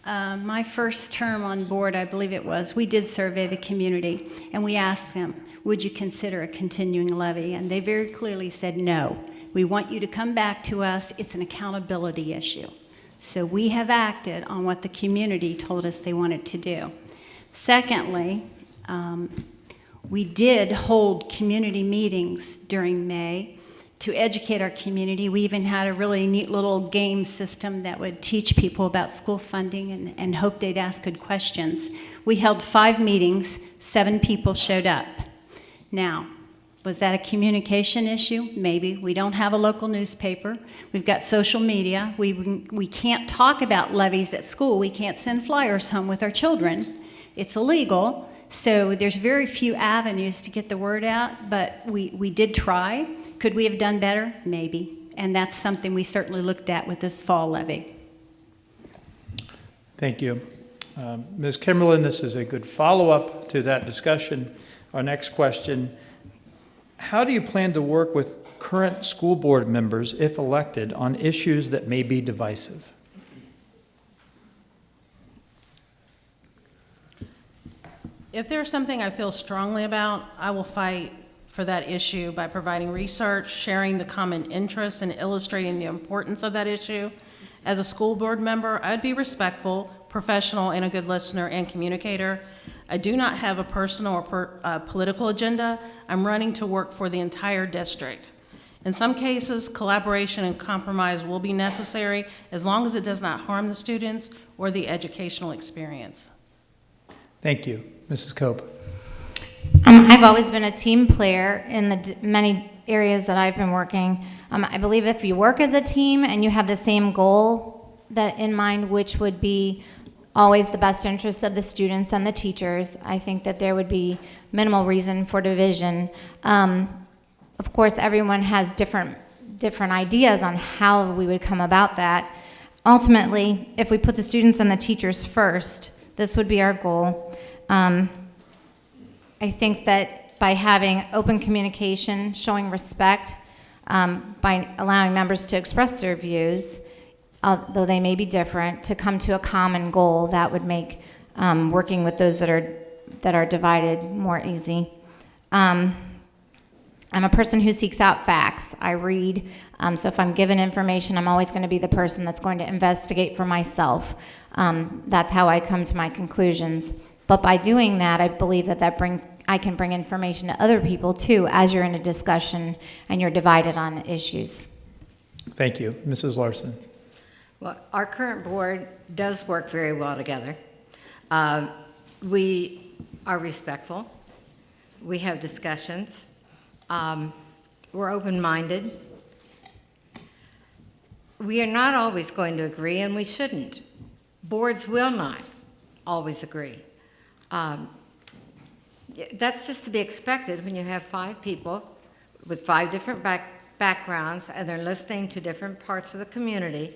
S6: My first term on board, I believe it was, we did survey the community, and we asked them, would you consider a continuing levy? And they very clearly said no. We want you to come back to us. It's an accountability issue. So we have acted on what the community told us they wanted to do. Secondly, we did hold community meetings during May to educate our community. We even had a really neat little game system that would teach people about school funding and hope they'd ask good questions. We held 5 meetings, 7 people showed up. Now, was that a communication issue? Maybe. We don't have a local newspaper. We've got social media. We can't talk about levies at school. We can't send flyers home with our children. It's illegal. So there's very few avenues to get the word out, but we did try. Could we have done better? Maybe. And that's something we certainly looked at with this fall levy.
S1: Thank you. Ms. Kimberlin, this is a good follow-up to that discussion. Our next question, how do you plan to work with current school board members, if elected, on issues that may be divisive?
S3: If there's something I feel strongly about, I will fight for that issue by providing research, sharing the common interests, and illustrating the importance of that issue. As a school board member, I'd be respectful, professional, and a good listener and communicator. I do not have a personal or political agenda. I'm running to work for the entire district. In some cases, collaboration and compromise will be necessary as long as it does not harm the students or the educational experience.
S1: Thank you. Mrs. Cope.
S4: I've always been a team player in the many areas that I've been working. I believe if you work as a team and you have the same goal that in mind, which would be always the best interests of the students and the teachers, I think that there would be minimal reason for division. Of course, everyone has different ideas on how we would come about that. Ultimately, if we put the students and the teachers first, this would be our goal. I think that by having open communication, showing respect, by allowing members to express their views, though they may be different, to come to a common goal, that would make working with those that are divided more easy. I'm a person who seeks out facts. I read, so if I'm given information, I'm always going to be the person that's going to investigate for myself. That's how I come to my conclusions. But by doing that, I believe that I can bring information to other people too, as you're in a discussion and you're divided on issues.
S1: Thank you. Mrs. Larson.
S5: Well, our current board does work very well together. We are respectful. We have discussions. We're open-minded. We are not always going to agree, and we shouldn't. Boards will not always agree. That's just to be expected when you have 5 people with 5 different backgrounds and they're listening to different parts of the community.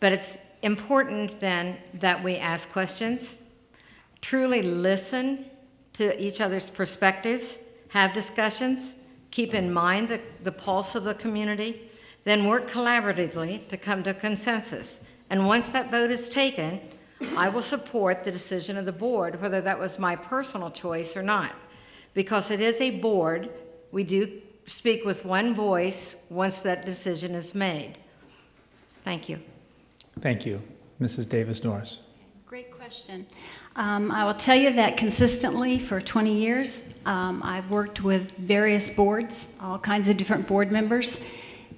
S5: But it's important then that we ask questions, truly listen to each other's perspectives, have discussions, keep in mind the pulse of the community, then work collaboratively to come to a consensus. And once that vote is taken, I will support the decision of the board, whether that was my personal choice or not. Because it is a board, we do speak with one voice once that decision is made. Thank you.
S1: Thank you. Mrs. Davis Norris.
S6: Great question. I will tell you that consistently for 20 years, I've worked with various boards, all kinds of different board members,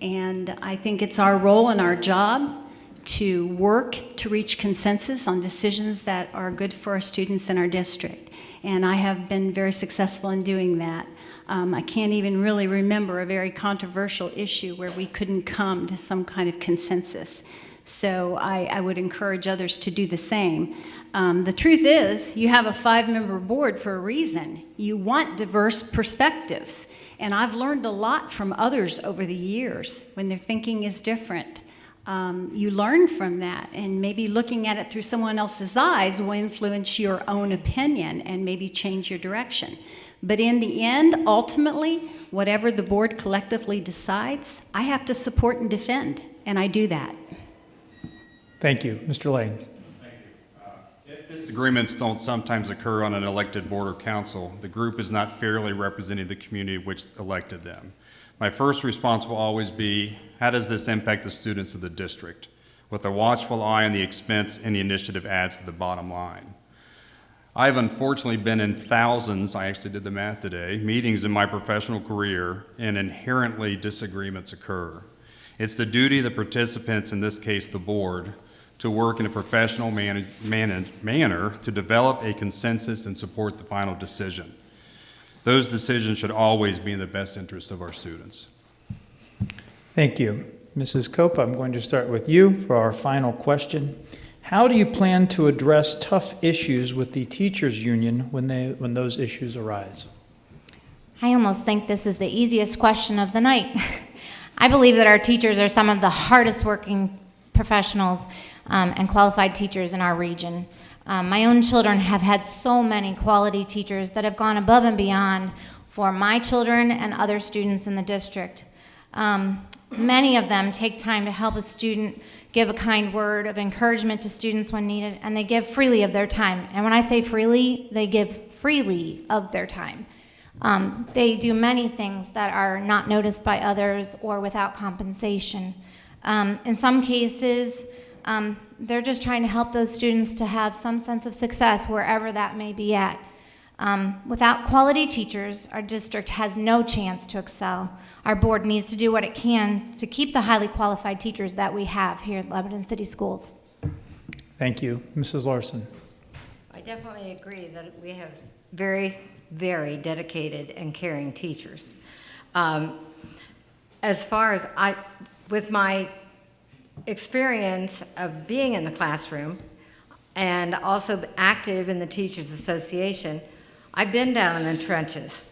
S6: and I think it's our role and our job to work to reach consensus on decisions that are good for our students in our district. And I have been very successful in doing that. I can't even really remember a very controversial issue where we couldn't come to some kind of consensus. So I would encourage others to do the same. The truth is, you have a 5-member board for a reason. You want diverse perspectives. And I've learned a lot from others over the years when their thinking is different. You learn from that, and maybe looking at it through someone else's eyes will influence your own opinion and maybe change your direction. But in the end, ultimately, whatever the board collectively decides, I have to support and defend, and I do that.
S1: Thank you. Mr. Lane.
S2: If disagreements don't sometimes occur on an elected board or council, the group is not fairly representing the community which elected them. My first response will always be, how does this impact the students of the district? With a watchful eye on the expense any initiative adds to the bottom line. I've unfortunately been in thousands, I actually did the math today, meetings in my professional career, and inherently disagreements occur. It's the duty of the participants, in this case the board, to work in a professional manner to develop a consensus and support the final decision. Those decisions should always be in the best interest of our students.
S1: Thank you. Mrs. Copa, I'm going to start with you for our final question. How do you plan to address tough issues with the teachers' union when those issues arise?
S4: I almost think this is the easiest question of the night. I believe that our teachers are some of the hardest working professionals and qualified teachers in our region. My own children have had so many quality teachers that have gone above and beyond for my children and other students in the district. Many of them take time to help a student, give a kind word of encouragement to students when needed, and they give freely of their time. And when I say freely, they give freely of their time. They do many things that are not noticed by others or without compensation. In some cases, they're just trying to help those students to have some sense of success wherever that may be at. Without quality teachers, our district has no chance to excel. Our board needs to do what it can to keep the highly qualified teachers that we have here at Lebanon City Schools.
S1: Thank you. Mrs. Larson.
S5: I definitely agree that we have very, very dedicated and caring teachers. As far as with my experience of being in the classroom and also active in the Teachers Association, I've been down in the trenches.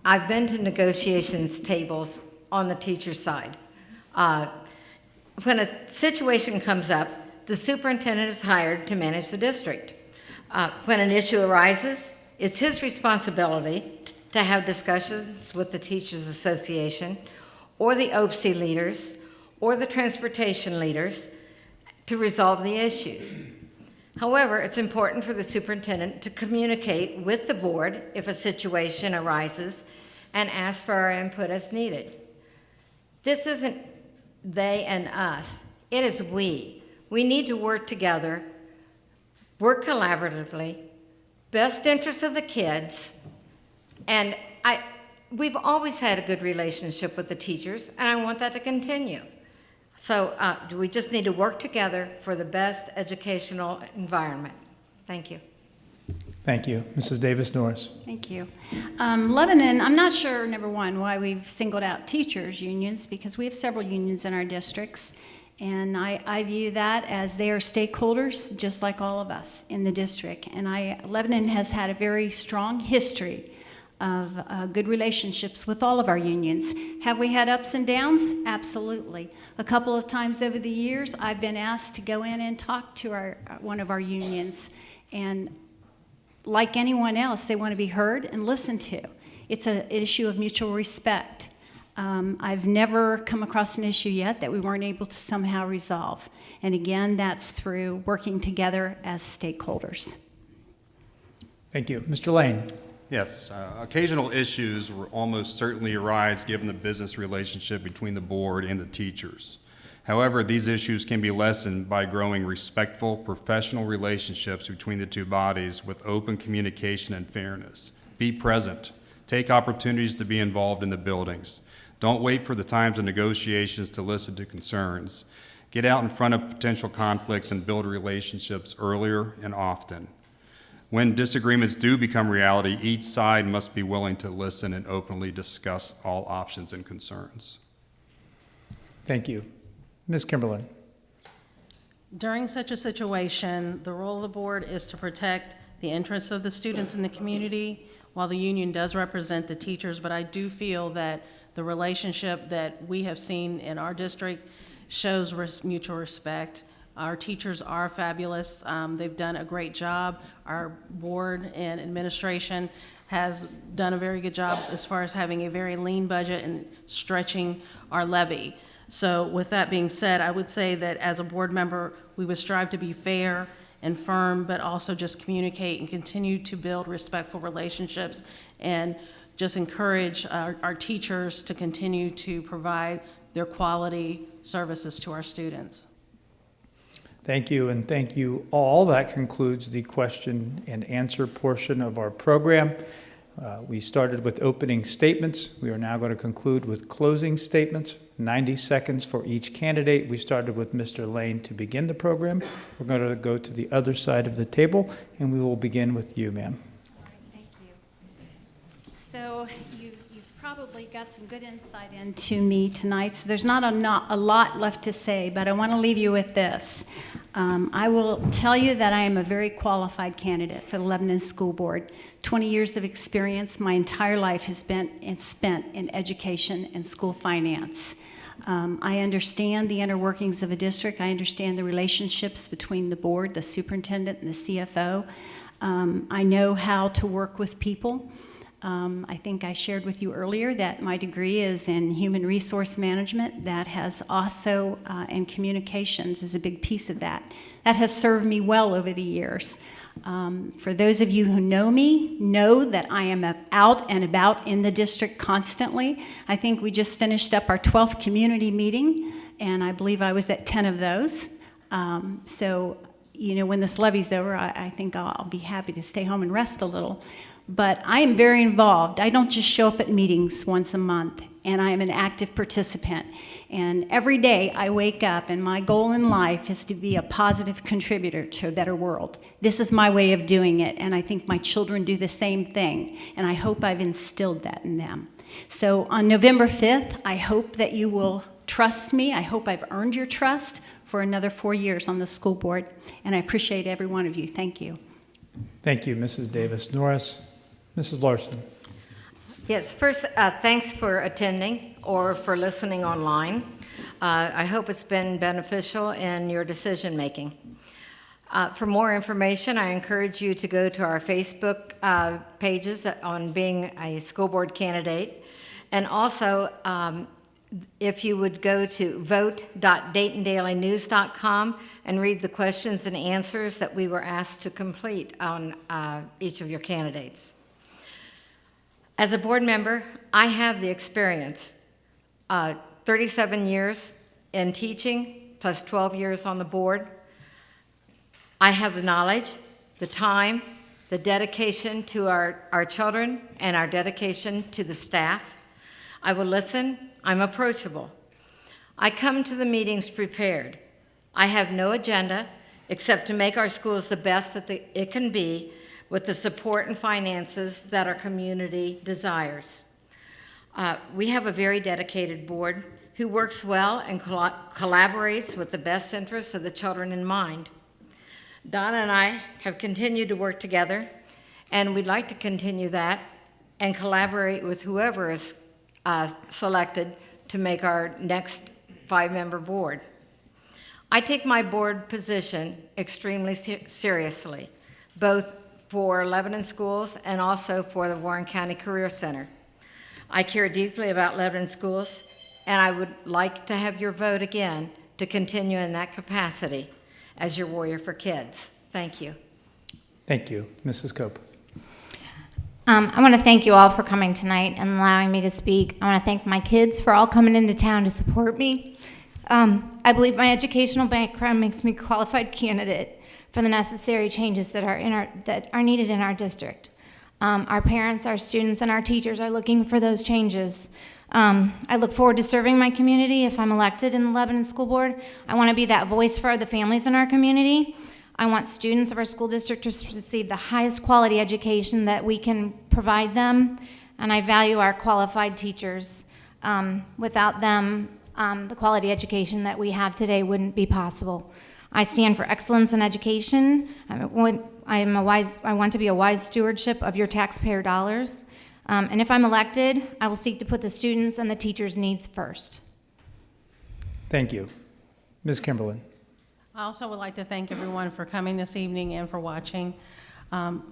S5: I've been to negotiations tables on the teacher's side. When a situation comes up, the superintendent is hired to manage the district. When an issue arises, it's his responsibility to have discussions with the Teachers Association or the OPSI leaders or the transportation leaders to resolve the issues. However, it's important for the superintendent to communicate with the board if a situation arises and ask for our input as needed. This isn't they and us, it is we. We need to work together, work collaboratively, best interest of the kids, and we've always had a good relationship with the teachers, and I want that to continue. So we just need to work together for the best educational environment. Thank you.
S1: Thank you. Mrs. Davis Norris.
S6: Thank you. Lebanon, I'm not sure, number one, why we've singled out teachers' unions, because we have several unions in our districts, and I view that as they are stakeholders just like all of us in the district. And Lebanon has had a very strong history of good relationships with all of our unions. Have we had ups and downs? Absolutely. A couple of times over the years, I've been asked to go in and talk to one of our unions, and like anyone else, they want to be heard and listened to. It's an issue of mutual respect. I've never come across an issue yet that we weren't able to somehow resolve. And again, that's through working together as stakeholders.
S1: Thank you. Mr. Lane.
S2: Yes, occasional issues will almost certainly arise given the business relationship between the board and the teachers. However, these issues can be lessened by growing respectful, professional relationships between the two bodies with open communication and fairness. Be present. Take opportunities to be involved in the buildings. Don't wait for the times of negotiations to listen to concerns. Get out in front of potential conflicts and build relationships earlier and often. When disagreements do become reality, each side must be willing to listen and openly discuss all options and concerns.
S1: Thank you. Ms. Kimberlin.
S3: During such a situation, the role of the board is to protect the interests of the students in the community, while the union does represent the teachers, but I do feel that the relationship that we have seen in our district shows mutual respect. Our teachers are fabulous. They've done a great job. Our board and administration has done a very good job as far as having a very lean budget and stretching our levy. So with that being said, I would say that as a board member, we would strive to be fair and firm, but also just communicate and continue to build respectful relationships and just encourage our teachers to continue to provide their quality services to our students.
S1: Thank you, and thank you all. That concludes the question and answer portion of our program. We started with opening statements. We are now going to conclude with closing statements, 90 seconds for each candidate. We started with Mr. Lane to begin the program. We're going to go to the other side of the table, and we will begin with you, ma'am.
S6: All right, thank you. So you've probably got some good insight into me tonight, so there's not a lot left to say, but I want to leave you with this. I will tell you that I am a very qualified candidate for the Lebanon School Board. 20 years of experience. My entire life has been spent in education and school finance. I understand the inner workings of a district. I understand the relationships between the board, the superintendent, and the CFO. I know how to work with people. I think I shared with you earlier that my degree is in human resource management. That has also, and communications is a big piece of that. That has served me well over the years. For those of you who know me, know that I am out and about in the district constantly. I think we just finished up our 12th community meeting, and I believe I was at 10 of those. So, you know, when this levy's over, I think I'll be happy to stay home and rest a little. But I am very involved. I don't just show up at meetings once a month, and I am an active participant. And every day I wake up, and my goal in life is to be a positive contributor to a better world. This is my way of doing it, and I think my children do the same thing, and I hope I've instilled that in them. So on November 5th, I hope that you will trust me. I hope I've earned your trust for another 4 years on the school board, and I appreciate every one of you. Thank you.
S1: Thank you, Mrs. Davis. Norris. Mrs. Larson.
S5: Yes, first, thanks for attending or for listening online. I hope it's been beneficial in your decision-making. For more information, I encourage you to go to our Facebook pages on being a school board candidate. And also, if you would go to vote.daytondailynews.com and read the questions and answers that we were asked to complete on each of your candidates. As a board member, I have the experience, 37 years in teaching, plus 12 years on the board. I have the knowledge, the time, the dedication to our children, and our dedication to the staff. I will listen. I'm approachable. I come to the meetings prepared. I have no agenda except to make our schools the best that it can be with the support and finances that our community desires. We have a very dedicated board who works well and collaborates with the best interests of the children in mind. Donna and I have continued to work together, and we'd like to continue that and collaborate with whoever is selected to make our next 5-member board. I take my board position extremely seriously, both for Lebanon schools and also for the Warren County Career Center. I care deeply about Lebanon schools, and I would like to have your vote again to continue in that capacity as your warrior for kids. Thank you.
S1: Thank you. Mrs. Cope.
S4: I want to thank you all for coming tonight and allowing me to speak. I want to thank my kids for all coming into town to support me. I believe my educational background makes me a qualified candidate for the necessary changes that are needed in our district. Our parents, our students, and our teachers are looking for those changes. I look forward to serving my community if I'm elected in the Lebanon School Board. I want to be that voice for the families in our community. I want students of our school district to receive the highest quality education that we can provide them, and I value our qualified teachers. Without them, the quality education that we have today wouldn't be possible. I stand for excellence in education. I want to be a wise stewardship of your taxpayer dollars. And if I'm elected, I will seek to put the students' and the teachers' needs first.
S1: Thank you. Ms. Kimberlin.
S3: I also would like to thank everyone for coming this evening and for watching.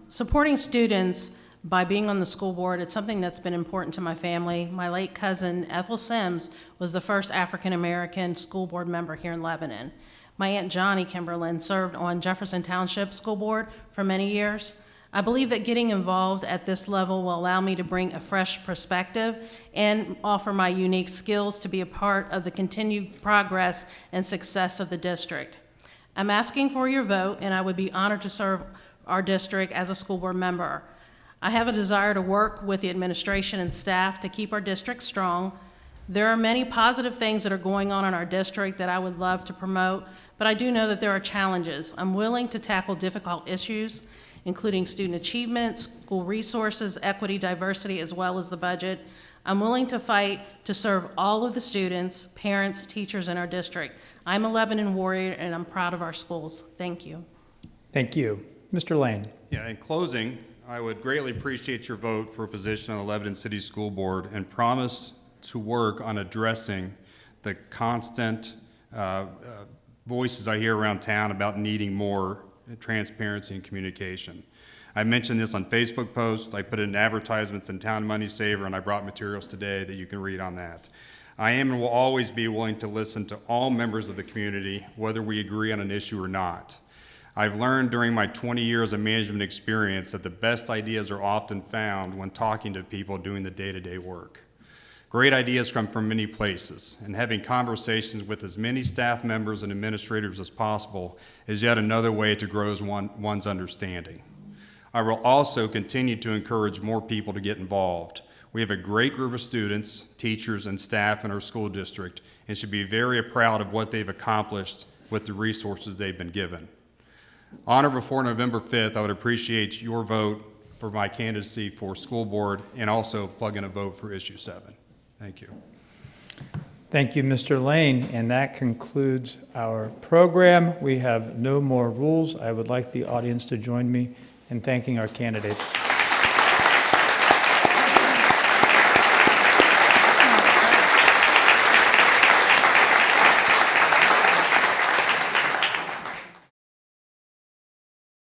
S3: Supporting students by being on the school board, it's something that's been important to my family. My late cousin, Ethel Sims, was the first African-American school board member here in Lebanon. My Aunt Johnny Kimberlin served on Jefferson Township School Board for many years. I believe that getting involved at this level will allow me to bring a fresh perspective and offer my unique skills to be a part of the continued progress and success of the district. I'm asking for your vote, and I would be honored to serve our district as a school board member. I have a desire to work with the administration and staff to keep our district strong. There are many positive things that are going on in our district that I would love to promote, but I do know that there are challenges. I'm willing to tackle difficult issues, including student achievement, school resources, equity, diversity, as well as the budget. I'm willing to fight to serve all of the students, parents, teachers in our district. I'm a Lebanon warrior, and I'm proud of our schools. Thank you.
S1: Thank you. Mr. Lane.
S2: Yeah, in closing, I would greatly appreciate your vote for a position on the Lebanon City School Board and promise to work on addressing the constant voices I hear around town about needing more transparency and communication. I mentioned this on Facebook posts, I put it in advertisements in Town Money Saver, and I brought materials today that you can read on that. I am and will always be willing to listen to all members of the community, whether we agree on an issue or not. I've learned during my 20 years of management experience that the best ideas are often found when talking to people doing the day-to-day work. Great ideas come from many places, and having conversations with as many staff members and administrators as possible is yet another way to grow one's understanding. I will also continue to encourage more people to get involved. We have a great group of students, teachers, and staff in our school district, and should be very proud of what they've accomplished with the resources they've been given. On or before November 5th, I would appreciate your vote for my candidacy for school board, and also plug in a vote for issue 7. Thank you.
S1: Thank you, Mr. Lane. And that concludes our program. We have no more rules. I would like the audience to join me in thanking our candidates.